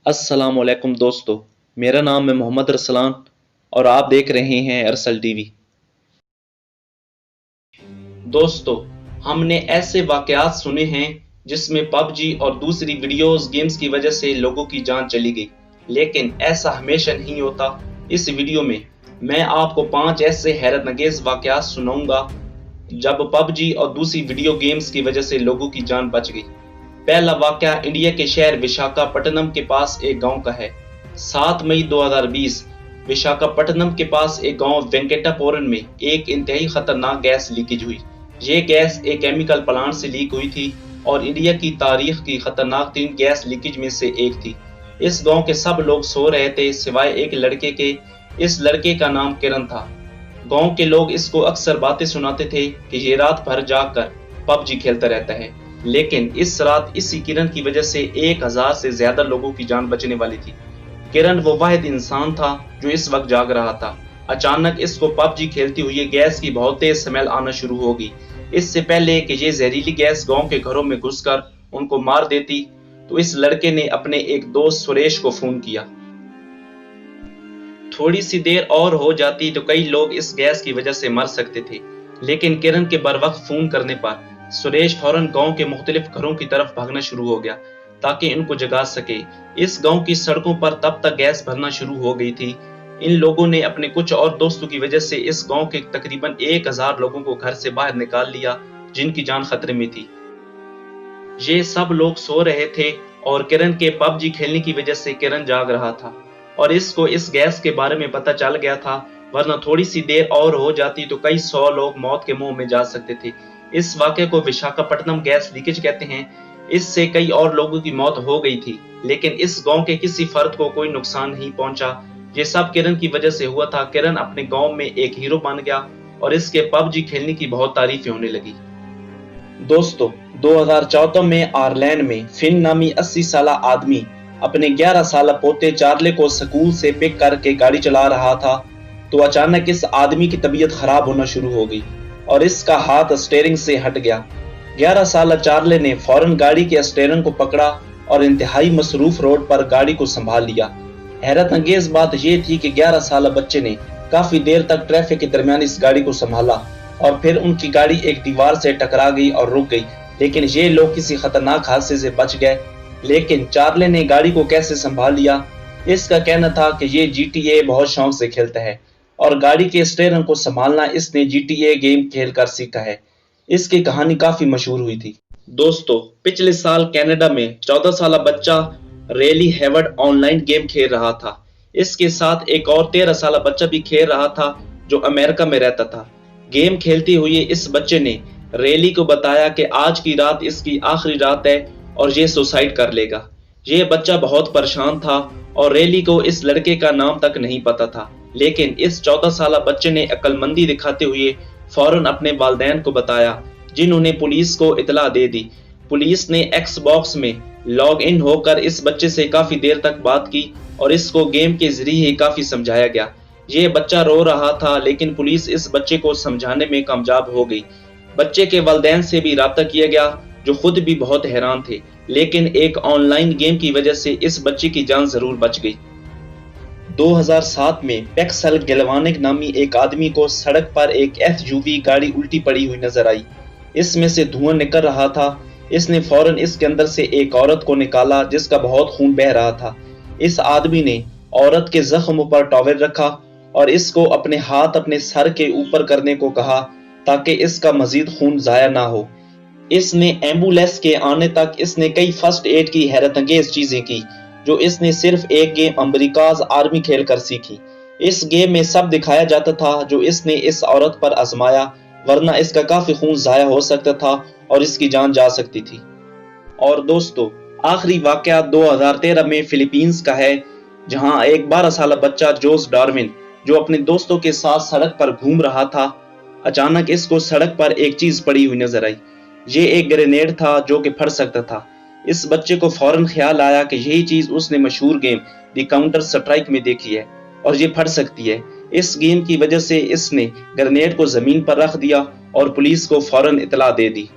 अस्सलाम वालेकुम दोस्तों, मेरा नाम है मोहम्मद रसलान और आप देख रहे हैं अरसल टीवी। दोस्तों, हमने ऐसे वाकयात सुने हैं जिसमें पबजी और दूसरी वीडियोस गेम्स की वजह से लोगों की जान चली गई, लेकिन ऐसा हमेशा नहीं होता। इस वीडियो में मैं आपको 5 ऐसे हैरतअंगेज वाकयात सुनाऊंगा जब पबजी और दूसरी वीडियो गेम्स की वजह से लोगों की जान बच गई। पहला वाकया इंडिया के शहर विशाखापट्टनम के पास एक गांव का है। 7 मई 2020 विशाखापट्टनम के पास एक गांव वेंकटापुरम में एक इंतहाई खतरनाक गैस लीकेज हुई। ये गैस एक केमिकल प्लांट से लीक हुई थी और इंडिया की तारीख की खतरनाक 3 गैस लीकेज में से एक थी। इस गांव के सब लोग सो रहे थे सिवाय एक लड़के के। इस लड़के का नाम किरण था। गांव के लोग इसको अक्सर बातें सुनाते थे कि ये रात भर जागकर पबजी खेलता रहता है, लेकिन इस रात इसी किरण की वजह से 1000 से ज्यादा लोगों की जान बचने वाली थी। किरण वो वाहिद इंसान था जो इस वक्त जाग रहा था। अचानक इसको पबजी खेलती हुई गैस की बहुत तेज स्मेल आना शुरू हो गई। इससे पहले कि ये जहरीली गैस गांव के घरों में घुसकर उनको मार देती, तो इस लड़के ने अपने एक दोस्त सुरेश को फोन किया। थोड़ी सी देर और हो जाती तो कई लोग इस गैस की वजह से मर सकते थे, लेकिन किरण के बरवक्त फोन करने पर सुरेश फौरन गांव के मुख्तलिफ घरों की तरफ भागना शुरू हो गया ताकि इनको जगा सके। इस गांव की सड़कों पर तब तक गैस भरना शुरू हो गई थी। इन लोगों ने अपने कुछ और दोस्तों की वजह से इस गांव के तकरीबन 1000 लोगों को घर से बाहर निकाल लिया जिनकी जान खतरे में थी। ये सब लोग सो रहे थे और किरण के पबजी खेलने की वजह से किरण जाग रहा था और इसको इस गैस के बारे में पता चल गया था, वरना थोड़ी सी देर और हो जाती तो कई 100 लोग मौत के मुंह में जा सकते थे। इस वाक़े को विशाखापट्टनम गैस लीकेज कहते हैं। इससे कई और लोगों की मौत हो गई थी, लेकिन इस गांव के किसी फर्द को कोई नुकसान नहीं पहुंचा। ये सब किरण की वजह से हुआ था। किरण अपने गांव में एक हीरो बन गया और इसके पबजी खेलने की बहुत तारीफें होने लगी। दोस्तों, 2014 में आयरलैंड में फिन नामी 80 साल आदमी अपने 11 साल पोते चार्ले को स्कूल से पिक करके गाड़ी चला रहा था, तो अचानक इस आदमी की तबीयत खराब होना शुरू हो गई और इसका हाथ स्टीयरिंग से हट गया। 11 साल चार्ले ने फौरन गाड़ी के स्टीयरिंग को पकड़ा और इंतहाई मसरूफ रोड पर गाड़ी को संभाल लिया। हैरत अंगेज बात यह थी कि 11 साल बच्चे ने काफी देर तक ट्रैफिक के दरमियान इस गाड़ी को संभाला और फिर उनकी गाड़ी एक दीवार से टकरा गई और रुक गई, लेकिन ये लोग किसी खतरनाक हादसे से बच गए। लेकिन चार्ले ने गाड़ी को कैसे संभाल लिया? इसका कहना था कि ये GTA बहुत शौक से खेलता है और गाड़ी के स्टीयरिंग को संभालना इसने GTA गेम खेलकर सीखा है। इसकी कहानी काफी मशहूर हुई थी। दोस्तों, पिछले साल कनाडा में 14 साल बच्चा रेली हेवर्ड ऑनलाइन गेम खेल रहा था। इसके साथ एक और 13 साल बच्चा भी खेल रहा था जो अमेरिका में रहता था। गेम खेलते हुए इस बच्चे ने रेली को बताया कि आज की रात इसकी आखिरी रात है और ये सुसाइड कर लेगा। ये बच्चा बहुत परेशान था और रेली को इस लड़के का नाम तक नहीं पता था, लेकिन इस 14 साल बच्चे ने अक्लमंदी दिखाते हुए फौरन अपने वालिदैन को बताया, जिन्होंने पुलिस को इतला दे दी। पुलिस ने एक्सबॉक्स में लॉग इन होकर इस बच्चे से काफी देर तक बात की और इसको गेम के जरिए काफी समझाया गया। ये बच्चा रो रहा था, लेकिन पुलिस इस बच्चे को समझाने में कामयाब हो गई। बच्चे के वालिदैन से भी राब्ता किया गया जो खुद भी बहुत हैरान थे, लेकिन एक ऑनलाइन गेम की वजह से इस बच्चे की जान जरूर बच गई। 2007 में पैक्सल गेलवानिक नामी एक आदमी को सड़क पर एक SUV गाड़ी उल्टी पड़ी हुई नजर आई। इसमें से धुआं निकल रहा था। इसने फौरन इसके अंदर से एक औरत को निकाला जिसका बहुत खून बह रहा था। इस आदमी ने औरत के जख्म पर टॉवेल रखा और इसको अपने हाथ अपने सर के ऊपर करने को कहा ताकि इसका मजीद खून जाया ना हो। इसने एम्बुलेंस के आने तक इसने कई फर्स्ट एड की हैरतअंगेज चीजें की जो इसने सिर्फ एक गेम अमेरिकाज आर्मी खेल कर सीखी। इस गेम में सब दिखाया जाता था जो इसने इस औरत पर आजमाया, वरना इसका काफी खून जाया हो सकता था और इसकी जान जा सकती थी। और दोस्तों, आखिरी वाकया 2013 में फिलीपींस का है, जहां एक 12 साल बच्चा जोस डार्विन जो अपने दोस्तों के साथ सड़क पर घूम रहा था, अचानक इसको सड़क पर एक चीज पड़ी हुई नजर आई। ये एक ग्रेनेड था जो कि फट सकता था। इस बच्चे को फौरन ख्याल आया कि यही चीज उसने मशहूर गेम द काउंटर स्ट्राइक में देखी है और ये फट सकती है। इस गेम की वजह से इसने ग्रेनेड को जमीन पर रख दिया और पुलिस को फौरन इतला दे दी।